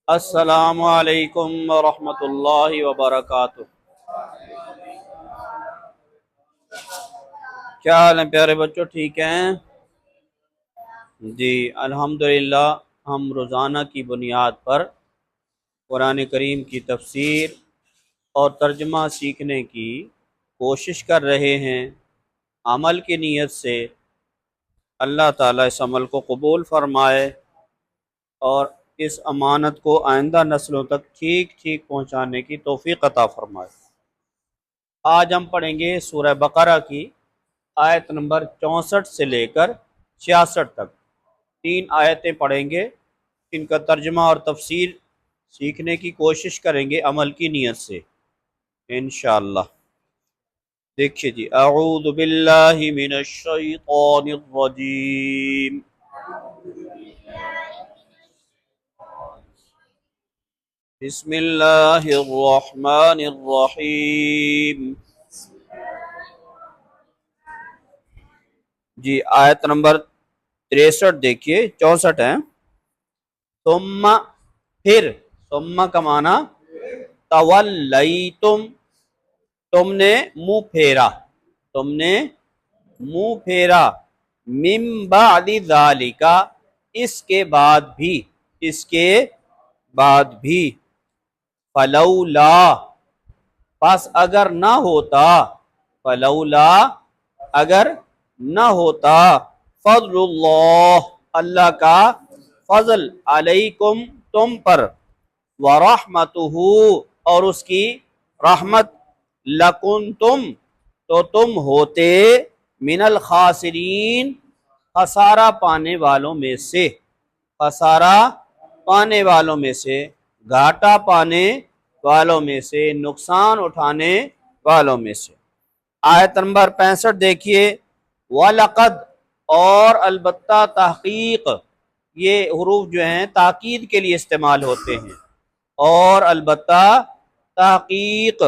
السلام علیکم ورحمۃ اللہ وبرکاتہ۔ کیا حال ہیں پیارے بچوں، ٹھیک ہیں؟ جی الحمدللہ، ہم روزانہ کی بنیاد پر قرآن کریم کی تفسیر اور ترجمہ سیکھنے کی کوشش کر رہے ہیں، عمل کی نیت سے۔ اللہ تعالیٰ اس عمل کو قبول فرمائے اور اس امانت کو آئندہ نسلوں تک ٹھیک ٹھیک پہنچانے کی توفیق عطا فرمائے۔ آج ہم پڑھیں گے سورہ بقرہ کی آیت نمبر 64 سے لے کر 66 تک 3 آیتیں پڑھیں گے، ان کا ترجمہ اور تفسیر سیکھنے کی کوشش کریں گے عمل کی نیت سے انشاءاللہ۔ دیکھیے جی، اعوذ باللہ من الشیطان الرجیم، بسم اللہ الرحمن الرحیم۔ جی آیت نمبر 63 دیکھیے، 64 ہے۔ ثم پھر، ثم کا معنی تولیتم، تم نے منہ پھیرا، تم نے منہ پھیرا، من بعد ذالک، اس کے بعد بھی، اس کے بعد بھی، فلولا، پس اگر نہ ہوتا، فلولا اگر نہ ہوتا، فضل اللہ، اللہ کا فضل، علیکم تم پر، ورحمتہ اور اس کی رحمت، لکنتم تو تم ہوتے، من الخاسرین خسارہ پانے والوں میں سے، خسارہ پانے والوں میں سے، گھاٹا پانے والوں میں سے، نقصان اٹھانے والوں میں سے۔ آیت نمبر 65 دیکھیے، وَلَقَدْ اور البتہ، تحقیق، یہ حروف جو ہیں تاکید کے لیے استعمال ہوتے ہیں، اور البتہ تحقیق،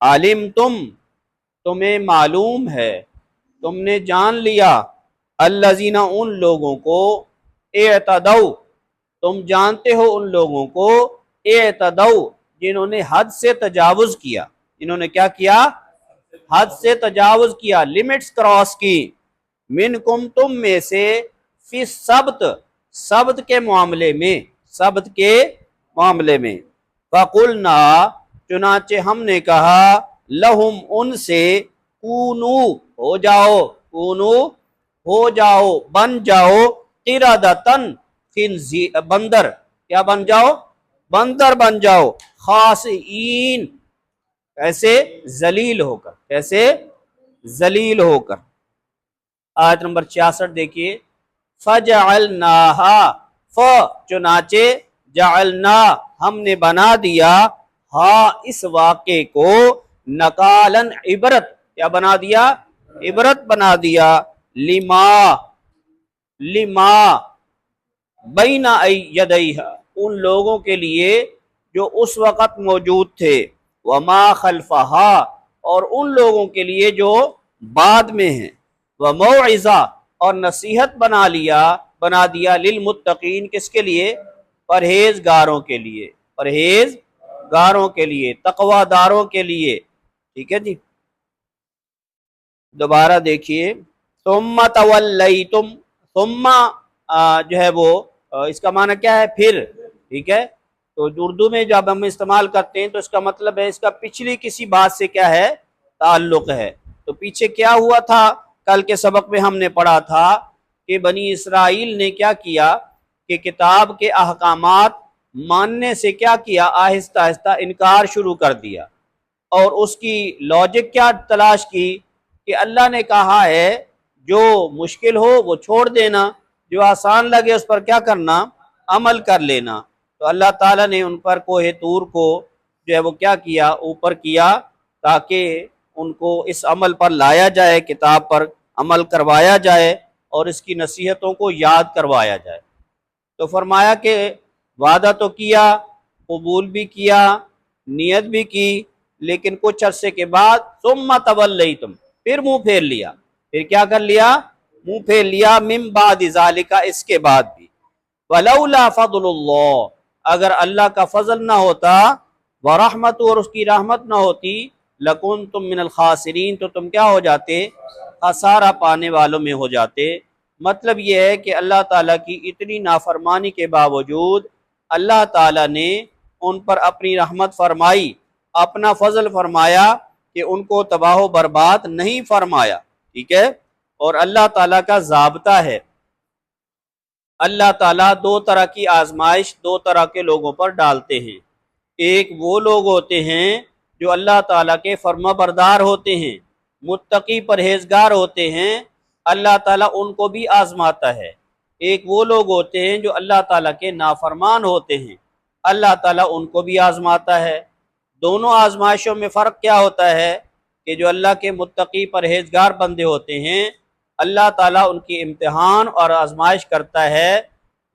علمتم تمہیں معلوم ہے، تم نے جان لیا، الذین ان لوگوں کو، اعتدوا تم جانتے ہو ان لوگوں کو، اعتدوا جنہوں نے حد سے تجاوز کیا، جنہوں نے کیا کیا؟ حد سے تجاوز کیا، لمٹس کراس کی، منکم تم میں سے، فی السبت سبت کے معاملے میں، سبت کے معاملے میں، فقلنا چنانچہ ہم نے کہا، لہم ان سے، کونو ہو جاؤ، کونو ہو جاؤ، بن جاؤ، قردۃً بندر، کیا بن جاؤ؟ بندر بن جاؤ، خاسئین کیسے؟ ذلیل ہو کر، کیسے؟ ذلیل ہو کر۔ آیت نمبر 66 دیکھیے، فجعلناہا، چنانچہ، جعلنا ہم نے بنا دیا، ہاں اس واقعے کو، نکالن عبرت، کیا بنا دیا؟ عبرت بنا دیا، لما بین یدیہا ان لوگوں کے لیے جو اس وقت موجود تھے، وما خلفہا اور ان لوگوں کے لیے جو بعد میں ہیں، وموعظہ اور نصیحت بنا دیا، للمتقین کس کے لیے؟ پرہیزگاروں کے لیے، پرہیزگاروں کے لیے، تقوی داروں کے لیے۔ ٹھیک ہے جی، دوبارہ دیکھیے، ثم تولیتم، ثم جو ہے وہ اس کا معنی کیا ہے؟ پھر، ٹھیک ہے، تو اردو میں جب ہم استعمال کرتے ہیں تو اس کا مطلب ہے اس کا پچھلی کسی بات سے کیا ہے؟ تعلق ہے۔ تو پیچھے کیا ہوا تھا؟ کل کے سبق میں ہم نے پڑھا تھا کہ بنی اسرائیل نے کیا کیا کہ کتاب کے احکامات ماننے سے کیا کیا؟ آہستہ آہستہ انکار شروع کر دیا، اور اس کی لاجک کیا تلاش کی کہ اللہ نے کہا ہے جو مشکل ہو وہ چھوڑ دینا، جو آسان لگے اس پر کیا کرنا؟ عمل کر لینا۔ تو اللہ تعالیٰ نے ان پر کوہ طور کو جو ہے وہ کیا کیا؟ اوپر کیا، تاکہ ان کو اس عمل پر لایا جائے، کتاب پر عمل کروایا جائے اور اس کی نصیحتوں کو یاد کروایا جائے۔ تو فرمایا کہ وعدہ تو کیا، قبول بھی کیا، نیت بھی کی، لیکن کچھ عرصے کے بعد، ثم تولیتم پھر منہ پھیر لیا، پھر کیا کر لیا؟ منہ پھیر لیا، من بعد ذالک اس کے بعد بھی، ولولا فضل اللہ اگر اللہ کا فضل نہ ہوتا ورحمت اور اس کی رحمت نہ ہوتی لکنتم من الخاسرین تو تم کیا ہو جاتے؟ خسارہ پانے والوں میں ہو جاتے۔ مطلب یہ ہے کہ اللہ تعالیٰ کی اتنی نافرمانی کے باوجود اللہ تعالیٰ نے ان پر اپنی رحمت فرمائی، اپنا فضل فرمایا کہ ان کو تباہ و برباد نہیں فرمایا، ٹھیک ہے۔ اور اللہ تعالیٰ کا ضابطہ ہے، اللہ تعالیٰ دو طرح کی آزمائش دو طرح کے لوگوں پر ڈالتے ہیں۔ ایک وہ لوگ ہوتے ہیں جو اللہ تعالیٰ کے فرما بردار ہوتے ہیں، متقی پرہیزگار ہوتے ہیں، اللہ تعالیٰ ان کو بھی آزماتا ہے۔ ایک وہ لوگ ہوتے ہیں جو اللہ تعالیٰ کے نافرمان ہوتے ہیں، اللہ تعالیٰ ان کو بھی آزماتا ہے۔ دونوں آزمائشوں میں فرق کیا ہوتا ہے کہ جو اللہ کے متقی پرہیزگار بندے ہوتے ہیں اللہ تعالیٰ ان کی امتحان اور آزمائش کرتا ہے،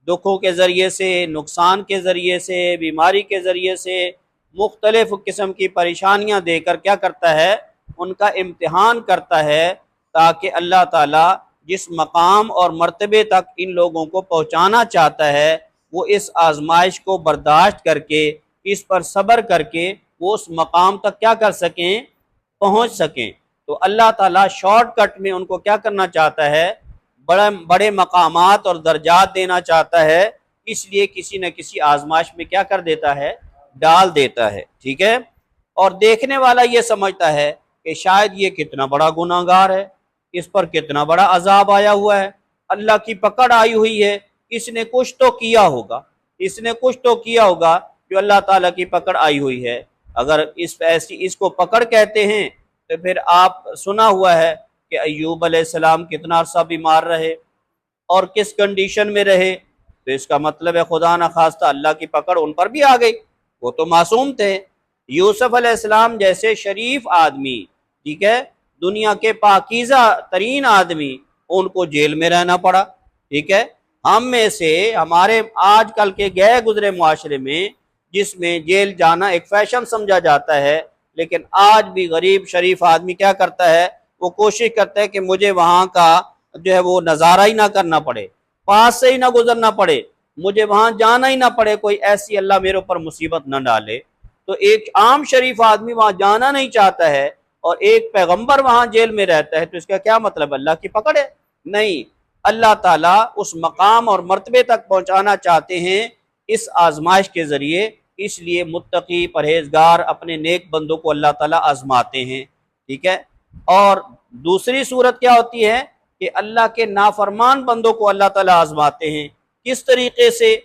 دکھوں کے ذریعے سے، نقصان کے ذریعے سے، بیماری کے ذریعے سے، مختلف قسم کی پریشانیاں دے کر کیا کرتا ہے؟ ان کا امتحان کرتا ہے، تاکہ اللہ تعالیٰ جس مقام اور مرتبے تک ان لوگوں کو پہنچانا چاہتا ہے وہ اس آزمائش کو برداشت کر کے، اس پر صبر کر کے وہ اس مقام تک کیا کر سکیں؟ پہنچ سکیں۔ تو اللہ تعالیٰ شارٹ کٹ میں ان کو کیا کرنا چاہتا ہے؟ بڑے مقامات اور درجات دینا چاہتا ہے، اس لیے کسی نہ کسی آزمائش میں کیا کر دیتا ہے؟ ڈال دیتا ہے، ٹھیک ہے۔ اور دیکھنے والا یہ سمجھتا ہے کہ شاید یہ کتنا بڑا گناہ گار ہے، اس پر کتنا بڑا عذاب آیا ہوا ہے، اللہ کی پکڑ آئی ہوئی ہے، اس نے کچھ تو کیا ہوگا، اس نے کچھ تو کیا ہوگا جو اللہ تعالیٰ کی پکڑ آئی ہوئی ہے۔ اگر اس کو پکڑ کہتے ہیں تو پھر آپ سنا ہوا ہے کہ ایوب علیہ السلام کتنا عرصہ بیمار رہے اور کس کنڈیشن میں رہے، تو اس کا مطلب ہے خدا نخواستہ اللہ کی پکڑ ان پر بھی آ گئی، وہ تو معصوم تھے۔ یوسف علیہ السلام جیسے شریف آدمی، ٹھیک ہے، دنیا کے پاکیزہ ترین آدمی، ان کو جیل میں رہنا پڑا، ٹھیک ہے۔ ہم میں سے ہمارے آج کل کے گئے گزرے معاشرے میں جس میں جیل جانا ایک فیشن سمجھا جاتا ہے، لیکن آج بھی غریب شریف آدمی کیا کرتا ہے؟ وہ کوشش کرتا ہے کہ مجھے وہاں کا جو ہے وہ نظارہ ہی نہ کرنا پڑے، پاس سے ہی نہ گزرنا پڑے، مجھے وہاں جانا ہی نہ پڑے، کوئی ایسی اللہ میرے اوپر مصیبت نہ ڈالے۔ تو ایک عام شریف آدمی وہاں جانا نہیں چاہتا ہے اور ایک پیغمبر وہاں جیل میں رہتا ہے، تو اس کا کیا مطلب؟ اللہ کی پکڑ ہے؟ نہیں، اللہ تعالیٰ اس مقام اور مرتبے تک پہنچانا چاہتے ہیں اس آزمائش کے ذریعے، اس لیے متقی پرہیزگار اپنے نیک بندوں کو اللہ تعالیٰ آزماتے ہیں، ٹھیک ہے۔ اور دوسری صورت کیا ہوتی ہے کہ اللہ کے نافرمان بندوں کو اللہ تعالیٰ آزماتے ہیں، کس طریقے سے؟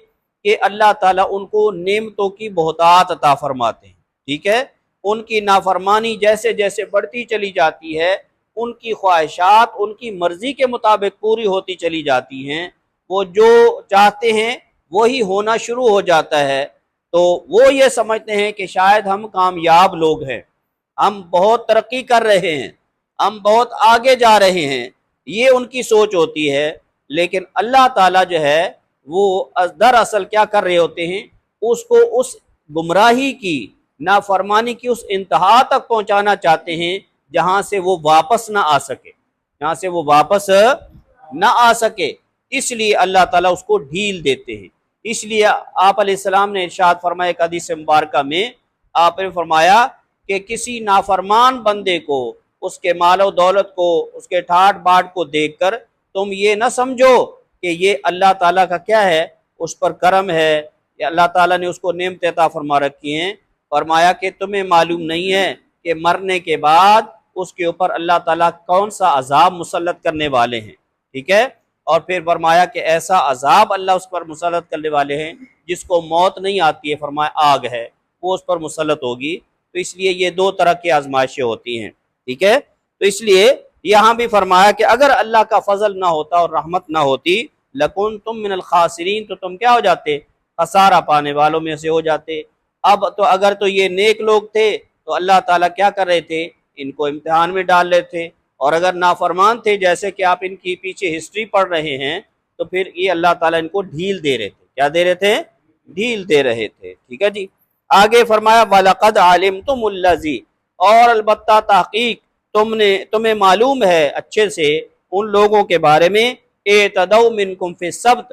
کہ اللہ تعالیٰ ان کو نعمتوں کی بہتات عطا فرماتے ہیں، ٹھیک ہے۔ ان کی نافرمانی جیسے جیسے بڑھتی چلی جاتی ہے، ان کی خواہشات ان کی مرضی کے مطابق پوری ہوتی چلی جاتی ہیں، وہ جو چاہتے ہیں وہی ہونا شروع ہو جاتا ہے، تو وہ یہ سمجھتے ہیں کہ شاید ہم کامیاب لوگ ہیں، ہم بہت ترقی کر رہے ہیں، ہم بہت آگے جا رہے ہیں، یہ ان کی سوچ ہوتی ہے۔ لیکن اللہ تعالیٰ جو ہے وہ دراصل کیا کر رہے ہوتے ہیں؟ اس کو اس گمراہی کی، نافرمانی کی اس انتہا تک پہنچانا چاہتے ہیں جہاں سے وہ واپس نہ آ سکے، جہاں سے وہ واپس نہ آ سکے، اس لیے اللہ تعالیٰ اس کو ڈھیل دیتے ہیں۔ اس لیے آپ علیہ السلام نے ارشاد فرمایا ایک حدیث مبارکہ میں، آپ نے فرمایا کہ کسی نافرمان بندے کو، اس کے مال و دولت کو، اس کے ٹھاٹ باٹ کو دیکھ کر تم یہ نہ سمجھو کہ یہ اللہ تعالیٰ کا کیا ہے؟ اس پر کرم ہے، یا اللہ تعالیٰ نے اس کو نعمت عطا فرما رکھی ہیں۔ فرمایا کہ تمہیں معلوم نہیں ہے کہ مرنے کے بعد اس کے اوپر اللہ تعالیٰ کون سا عذاب مسلط کرنے والے ہیں، ٹھیک ہے۔ اور پھر فرمایا کہ ایسا عذاب اللہ اس پر مسلط کرنے والے ہیں جس کو موت نہیں آتی ہے، فرمایا آگ ہے، وہ اس پر مسلط ہوگی۔ تو اس لیے یہ دو طرح کی آزمائشیں ہوتی ہیں، ٹھیک ہے۔ تو اس لیے یہاں بھی فرمایا کہ اگر اللہ کا فضل نہ ہوتا اور رحمت نہ ہوتی لکنتم من الخاسرین، تو تم کیا ہو جاتے؟ خسارہ پانے والوں میں سے ہو جاتے۔ اب تو اگر تو یہ نیک لوگ تھے تو اللہ تعالیٰ کیا کر رہے تھے؟ ان کو امتحان میں ڈال رہے تھے، اور اگر نافرمان تھے جیسے کہ آپ ان کی پیچھے ہسٹری پڑھ رہے ہیں تو پھر یہ اللہ تعالیٰ ان کو ڈھیل دے رہے تھے۔ کیا دے رہے تھے؟ ڈھیل دے رہے تھے، ٹھیک ہے جی۔ آگے فرمایا وَلَقَدْ عَلِمْتُمُ الَّذِي، اور البتہ تحقیق تمہیں معلوم ہے اچھے سے ان لوگوں کے بارے میں اعتدوا منکم فی السبت،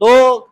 2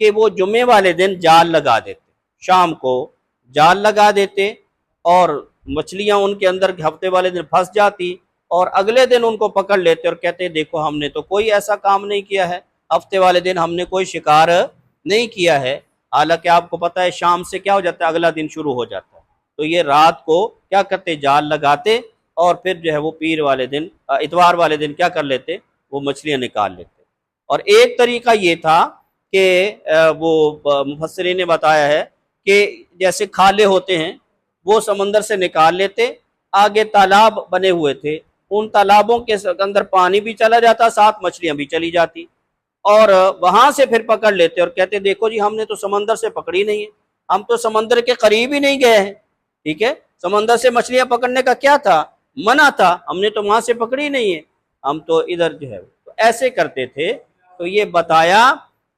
کہ وہ جمعے والے دن جال لگا دیتے، شام کو جال لگا دیتے اور مچھلیاں ان کے اندر ہفتے والے دن پھنس جاتی، اور اگلے دن ان کو پکڑ لیتے اور کہتے دیکھو ہم نے تو کوئی ایسا کام نہیں کیا ہے، ہفتے والے دن ہم نے کوئی شکار نہیں کیا ہے، حالانکہ آپ کو پتہ ہے شام سے کیا ہو جاتا ہے، اگلا دن شروع ہو جاتا ہے۔ تو یہ رات کو کیا کرتے، جال لگاتے اور پھر جو ہے وہ پیر والے دن اتوار والے دن کیا کر لیتے، وہ مچھلیاں نکال لیتے۔ اور ایک طریقہ یہ تھا کہ وہ مفسرین نے بتایا ہے کہ جیسے کھالے ہوتے ہیں وہ سمندر سے نکال لیتے، آگے تالاب بنے ہوئے تھے، ان تالابوں کے اندر پانی بھی چلا جاتا، ساتھ مچھلیاں بھی چلی جاتی، اور وہاں سے پھر پکڑ لیتے اور کہتے دیکھو جی ہم نے تو سمندر سے پکڑی نہیں ہے، ہم تو سمندر کے قریب ہی نہیں گئے ہیں، ٹھیک ہے، سمندر سے مچھلیاں پکڑنے کا کیا تھا، منع تھا، ہم نے تو وہاں سے پکڑی نہیں ہے، ہم تو ادھر جو ہے تو ایسے کرتے تھے۔ تو یہ بتایا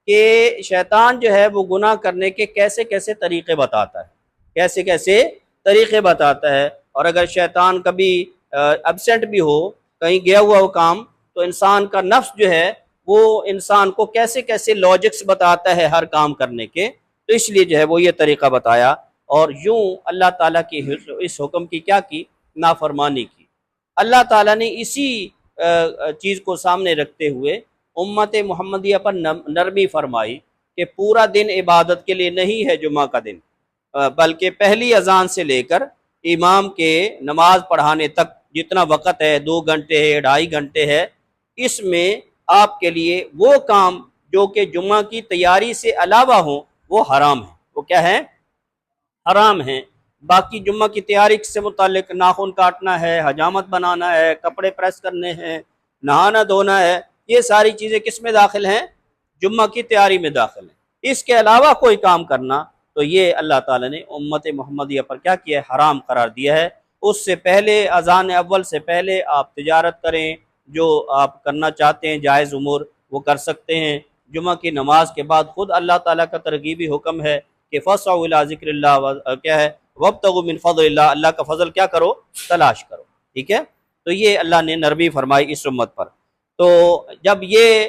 کہ شیطان جو ہے وہ گناہ کرنے کے کیسے کیسے طریقے بتاتا ہے، کیسے کیسے طریقے بتاتا ہے، اور اگر شیطان کبھی ابسینٹ بھی ہو، کہیں گیا ہوا ہو کام، تو انسان کا نفس جو ہے وہ انسان کو کیسے کیسے لاجکس بتاتا ہے ہر کام کرنے کے، تو اس لیے جو ہے وہ یہ طریقہ بتایا، اور یوں اللہ تعالیٰ کی اس حکم کی کیا کی، نافرمانی کی۔ اللہ تعالیٰ نے اسی چیز کو سامنے رکھتے ہوئے امت محمدیہ پر نرمی فرمائی کہ پورا دن عبادت کے لیے نہیں ہے جمعہ کا دن، بلکہ پہلی اذان سے لے کر امام کے نماز پڑھانے تک جتنا وقت ہے، 2 گھنٹے ہے، 2.5 گھنٹے ہے، اس میں آپ کے لیے وہ کام جو کہ جمعہ کی تیاری سے علاوہ ہوں وہ حرام ہے۔ وہ کیا ہے؟ حرام ہیں۔ باقی جمعہ کی تیاری سے متعلق ناخن کاٹنا ہے، حجامت بنانا ہے، کپڑے پریس کرنے ہیں، نہانا دھونا ہے، یہ ساری چیزیں کس میں داخل ہیں؟ جمعہ کی تیاری میں داخل ہیں۔ اس کے علاوہ کوئی کام کرنا تو یہ اللہ تعالیٰ نے امت محمدیہ پر کیا کیا ہے؟ حرام قرار دیا ہے۔ اس سے پہلے اذان اول سے پہلے آپ تجارت کریں، جو آپ کرنا چاہتے ہیں جائز امور وہ کر سکتے ہیں۔ جمعہ کی نماز کے بعد خود اللہ تعالیٰ کا ترغیبی حکم ہے کہ فَاسْعَوْا إِلَىٰ ذِكْرِ اللّہ، کیا ہے؟ وَابْتَغُوا مِنْ فَضْلِ اللّہ، اللہ کا فضل کیا کرو؟ تلاش کرو، ٹھیک ہے۔ تو یہ اللہ نے نرمی فرمائی اس امت پر۔ تو جب یہ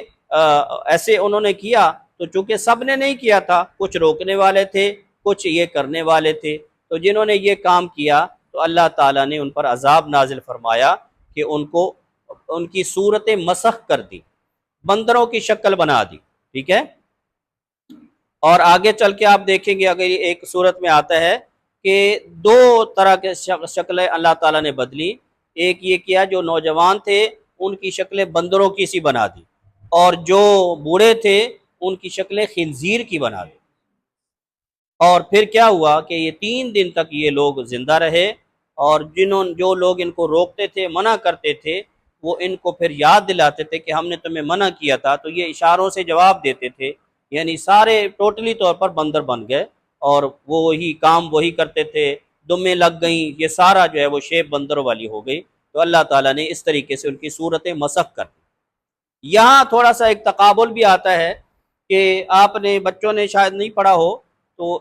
ایسے انہوں نے کیا تو چونکہ سب نے نہیں کیا تھا، کچھ روکنے والے تھے، کچھ یہ کرنے والے تھے، تو جنہوں نے یہ کام کیا تو اللہ تعالیٰ نے ان پر عذاب نازل فرمایا کہ ان کو ان کی صورت مسخ کر دی، بندروں کی شکل بنا دی، ٹھیک ہے۔ اور آگے چل کے آپ دیکھیں گے اگر یہ ایک صورت میں آتا ہے کہ 2 طرح کے شکلیں اللہ تعالیٰ نے بدلی۔ ایک یہ کیا جو نوجوان تھے ان کی شکلیں بندروں کی سی بنا دی، اور جو بوڑھے تھے ان کی شکلیں خنزیر کی بنا دی۔ اور پھر کیا ہوا کہ یہ 3 دن تک یہ لوگ زندہ رہے، اور جو لوگ ان کو روکتے تھے، منع کرتے تھے، وہ ان کو پھر یاد دلاتے تھے کہ ہم نے تمہیں منع کیا تھا، تو یہ اشاروں سے جواب دیتے تھے، یعنی سارے ٹوٹلی طور پر بندر بن گئے، اور وہ وہی کام وہی کرتے تھے، دمیں لگ گئیں، یہ سارا جو ہے وہ شیپ بندروں والی ہو گئی۔ تو اللہ تعالیٰ نے اس طریقے سے ان کی صورتیں مسخ کر دی۔ یہاں تھوڑا سا ایک تقابل بھی آتا ہے کہ آپ نے بچوں نے شاید نہیں پڑھا ہو تو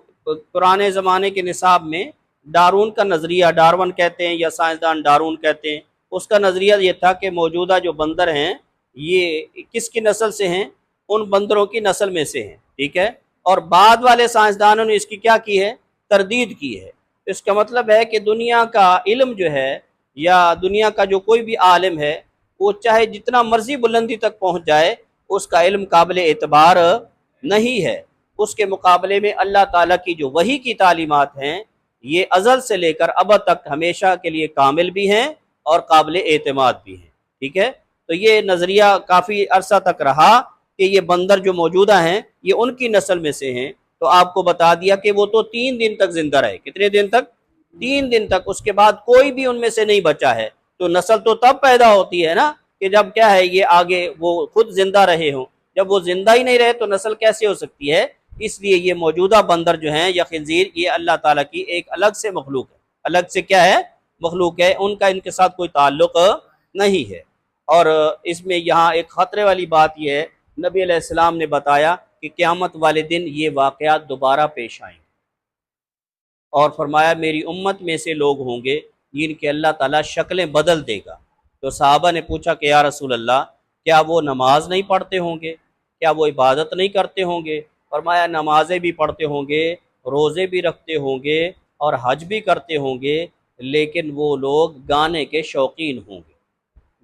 پرانے زمانے کے نصاب میں ڈارون کا نظریہ، ڈارون کہتے ہیں یا سائنسدان ڈارون کہتے ہیں، اس کا نظریہ یہ تھا کہ موجودہ جو بندر ہیں یہ کس کی نسل سے ہیں؟ ان بندروں کی نسل میں سے ہیں، ٹھیک ہے۔ اور بعد والے سائنسدانوں نے اس کی کیا کی ہے؟ تردید کی ہے۔ اس کا مطلب ہے کہ دنیا کا علم جو ہے یا دنیا کا جو کوئی بھی عالم ہے وہ چاہے جتنا مرضی بلندی تک پہنچ جائے، اس کا علم قابل اعتبار نہیں ہے۔ اس کے مقابلے میں اللہ تعالیٰ کی جو وحی کی تعلیمات ہیں یہ ازل سے لے کر ابد تک ہمیشہ کے لیے کامل بھی ہیں اور قابل اعتماد بھی ہیں، ٹھیک ہے۔ تو یہ نظریہ کافی عرصہ تک رہا کہ یہ بندر جو موجودہ ہیں یہ ان کی نسل میں سے ہیں۔ تو آپ کو بتا دیا کہ وہ تو 3 دن تک زندہ رہے۔ کتنے دن تک؟ 3 دن تک۔ اس کے بعد کوئی بھی ان میں سے نہیں بچا ہے۔ تو نسل تو تب پیدا ہوتی ہے نا کہ جب کیا ہے یہ آگے وہ خود زندہ رہے ہوں۔ جب وہ زندہ ہی نہیں رہے تو نسل کیسے ہو سکتی ہے؟ اس لیے یہ موجودہ بندر جو ہیں یا خنزیر یہ اللہ تعالیٰ کی ایک الگ سے مخلوق ہے، الگ سے کیا ہے؟ مخلوق ہے، ان کا ان کے ساتھ کوئی تعلق نہیں ہے۔ اور اس میں یہاں ایک خطرے والی بات یہ ہے، نبی علیہ السلام نے بتایا کہ قیامت والے دن یہ واقعات دوبارہ پیش آئیں، اور فرمایا میری امت میں سے لوگ ہوں گے جن کے اللہ تعالیٰ شکلیں بدل دے گا۔ تو صحابہ نے پوچھا کہ یا رسول اللہ کیا وہ نماز نہیں پڑھتے ہوں گے؟ کیا وہ عبادت نہیں کرتے ہوں گے؟ فرمایا نمازیں بھی پڑھتے ہوں گے، روزے بھی رکھتے ہوں گے اور حج بھی کرتے ہوں گے، لیکن وہ لوگ گانے کے شوقین ہوں گے۔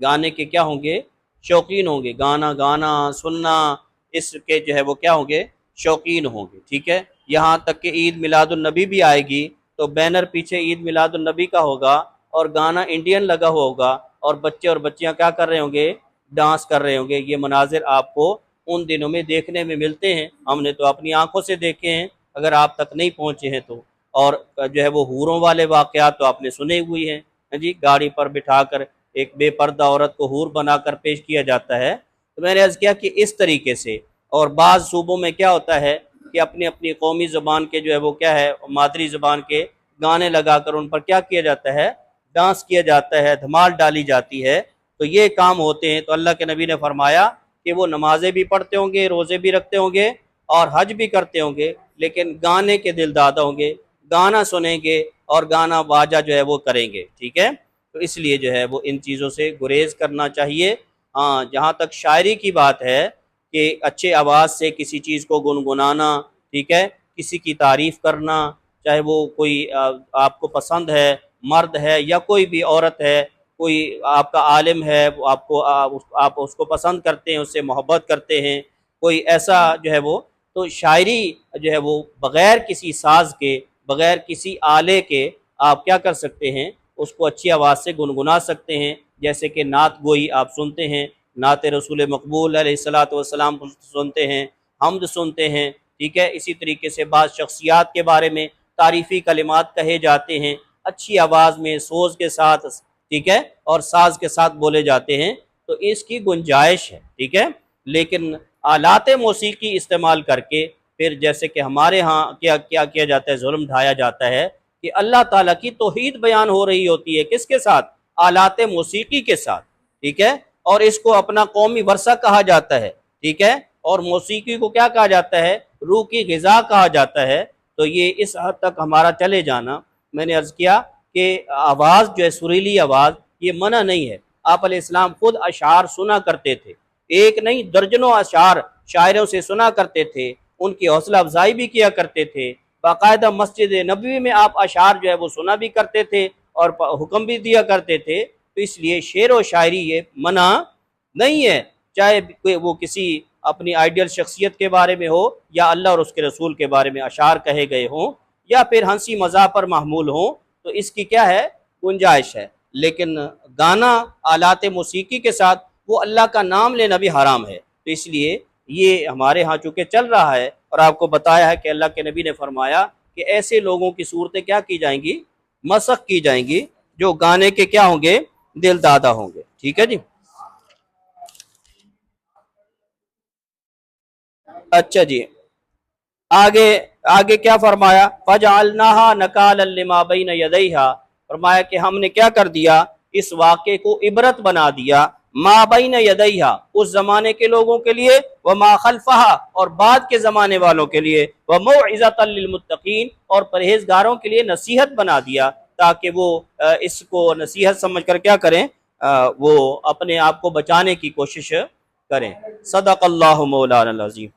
گانے کے کیا ہوں گے؟ شوقین ہوں گے۔ گانا گانا سننا اس کے جو ہے وہ کیا ہوں گے؟ شوقین ہوں گے، ٹھیک ہے۔ یہاں تک کہ عید میلاد النبی بھی آئے گی تو بینر پیچھے عید میلاد النبی کا ہوگا اور گانا انڈین لگا ہوا ہوگا، اور بچے اور بچیاں کیا کر رہے ہوں گے؟ ڈانس کر رہے ہوں گے۔ یہ مناظر آپ کو ان دنوں میں دیکھنے میں ملتے ہیں، ہم نے تو اپنی آنکھوں سے دیکھے ہیں اگر آپ تک نہیں پہنچے ہیں تو۔ اور جو ہے وہ حوروں والے واقعات تو آپ نے سنے ہوئی ہیں، جی، گاڑی پر بٹھا کر ایک بے پردہ عورت کو حور بنا کر پیش کیا جاتا ہے۔ تو میں نے عرض کیا کہ اس طریقے سے، اور بعض صوبوں میں کیا ہوتا ہے کہ اپنی اپنی قومی زبان کے جو ہے وہ کیا ہے، مادری زبان کے گانے لگا کر ان پر کیا کیا جاتا ہے؟ ڈانس کیا جاتا ہے، دھمال ڈالی جاتی ہے۔ تو یہ کام ہوتے ہیں، تو اللہ کے نبی نے فرمایا کہ وہ نمازیں بھی پڑھتے ہوں گے، روزے بھی رکھتے ہوں گے اور حج بھی کرتے ہوں گے، لیکن گانے کے دل دادا ہوں گے، گانا سنیں گے اور گانا باجا جو ہے وہ کریں گے، ٹھیک ہے۔ تو اس لیے جو ہے وہ ان چیزوں سے گریز کرنا چاہیے۔ ہاں، جہاں تک شاعری کی بات ہے کہ اچھے آواز سے کسی چیز کو گنگنانا، ٹھیک ہے، کسی کی تعریف کرنا، چاہے وہ کوئی آپ کو پسند ہے، مرد ہے یا کوئی بھی عورت ہے، کوئی آپ کا عالم ہے، وہ آپ اس کو پسند کرتے ہیں، اس سے محبت کرتے ہیں، کوئی ایسا جو ہے وہ، تو شاعری جو ہے وہ بغیر کسی ساز کے، بغیر کسی آلے کے آپ کیا کر سکتے ہیں؟ اس کو اچھی آواز سے گنگنا سکتے ہیں، جیسے کہ نعت گوئی آپ سنتے ہیں، نعت رسول مقبول علیہ الصلاۃ والسلام سنتے ہیں، حمد سنتے ہیں، ٹھیک ہے۔ اسی طریقے سے بعض شخصیات کے بارے میں تعریفی کلمات کہے جاتے ہیں، اچھی آواز میں سوز کے ساتھ، ٹھیک ہے، اور ساز کے ساتھ بولے جاتے ہیں، تو اس کی گنجائش ہے، ٹھیک ہے۔ لیکن آلات موسیقی استعمال کر کے پھر جیسے کہ ہمارے ہاں کیا کیا جاتا ہے، ظلم ڈھایا جاتا ہے کہ اللہ تعالیٰ کی توحید بیان ہو رہی ہوتی ہے، کس کے ساتھ؟ آلات موسیقی کے ساتھ، ٹھیک ہے، اور اس کو اپنا قومی ورثہ کہا جاتا ہے، ٹھیک ہے، اور موسیقی کو کیا کہا جاتا ہے؟ روح کی غذا کہا جاتا ہے۔ تو یہ اس حد تک ہمارا چلے جانا، میں نے عرض کیا کہ آواز جو ہے سریلی آواز، یہ منع نہیں ہے۔ آپ علیہ السلام خود اشعار سنا کرتے تھے، ایک نہیں درجنوں اشعار شاعروں سے سنا کرتے تھے، ان کی حوصلہ افزائی بھی کیا کرتے تھے، باقاعدہ مسجد نبوی میں آپ اشعار جو ہے وہ سنا بھی کرتے تھے اور حکم بھی دیا کرتے تھے۔ تو اس لیے شعر و شاعری یہ منع نہیں ہے، چاہے وہ کسی اپنی آئیڈیل شخصیت کے بارے میں ہو یا اللہ اور اس کے رسول کے بارے میں اشعار کہے گئے ہوں یا پھر ہنسی مزاح پر محمول ہوں، تو اس کی کیا ہے؟ گنجائش ہے۔ لیکن گانا آلات موسیقی کے ساتھ وہ اللہ کا نام لینا بھی حرام ہے۔ تو اس لیے یہ ہمارے ہاں چونکہ چل رہا ہے، اور آپ کو بتایا ہے کہ اللہ کے نبی نے فرمایا کہ ایسے لوگوں کی صورتیں کیا کی جائیں گی؟ مسخ کی جائیں گی، جو گانے کے کیا ہوں گے؟ دل دادا ہوں گے، ٹھیک ہے جی۔ اچھا جی، آگے کیا فرمایا؟ فَجَعَلْنَاهَا نَكَالًا لِمَا بَيْنَ يَدَيْهَا، فرمایا کہ ہم نے کیا کر دیا؟ اس واقعے کو عبرت بنا دیا، ما بین یدیہا، اس زمانے کے لوگوں کے لیے، وما خلفہا، اور بعد کے زمانے والوں کے لیے، وموعظۃ للمتقین، اور پرہیزگاروں کے لیے نصیحت بنا دیا، تاکہ وہ اس کو نصیحت سمجھ کر کیا کریں؟ وہ اپنے آپ کو بچانے کی کوشش کریں۔ صدق اللہ مولانا العظیم۔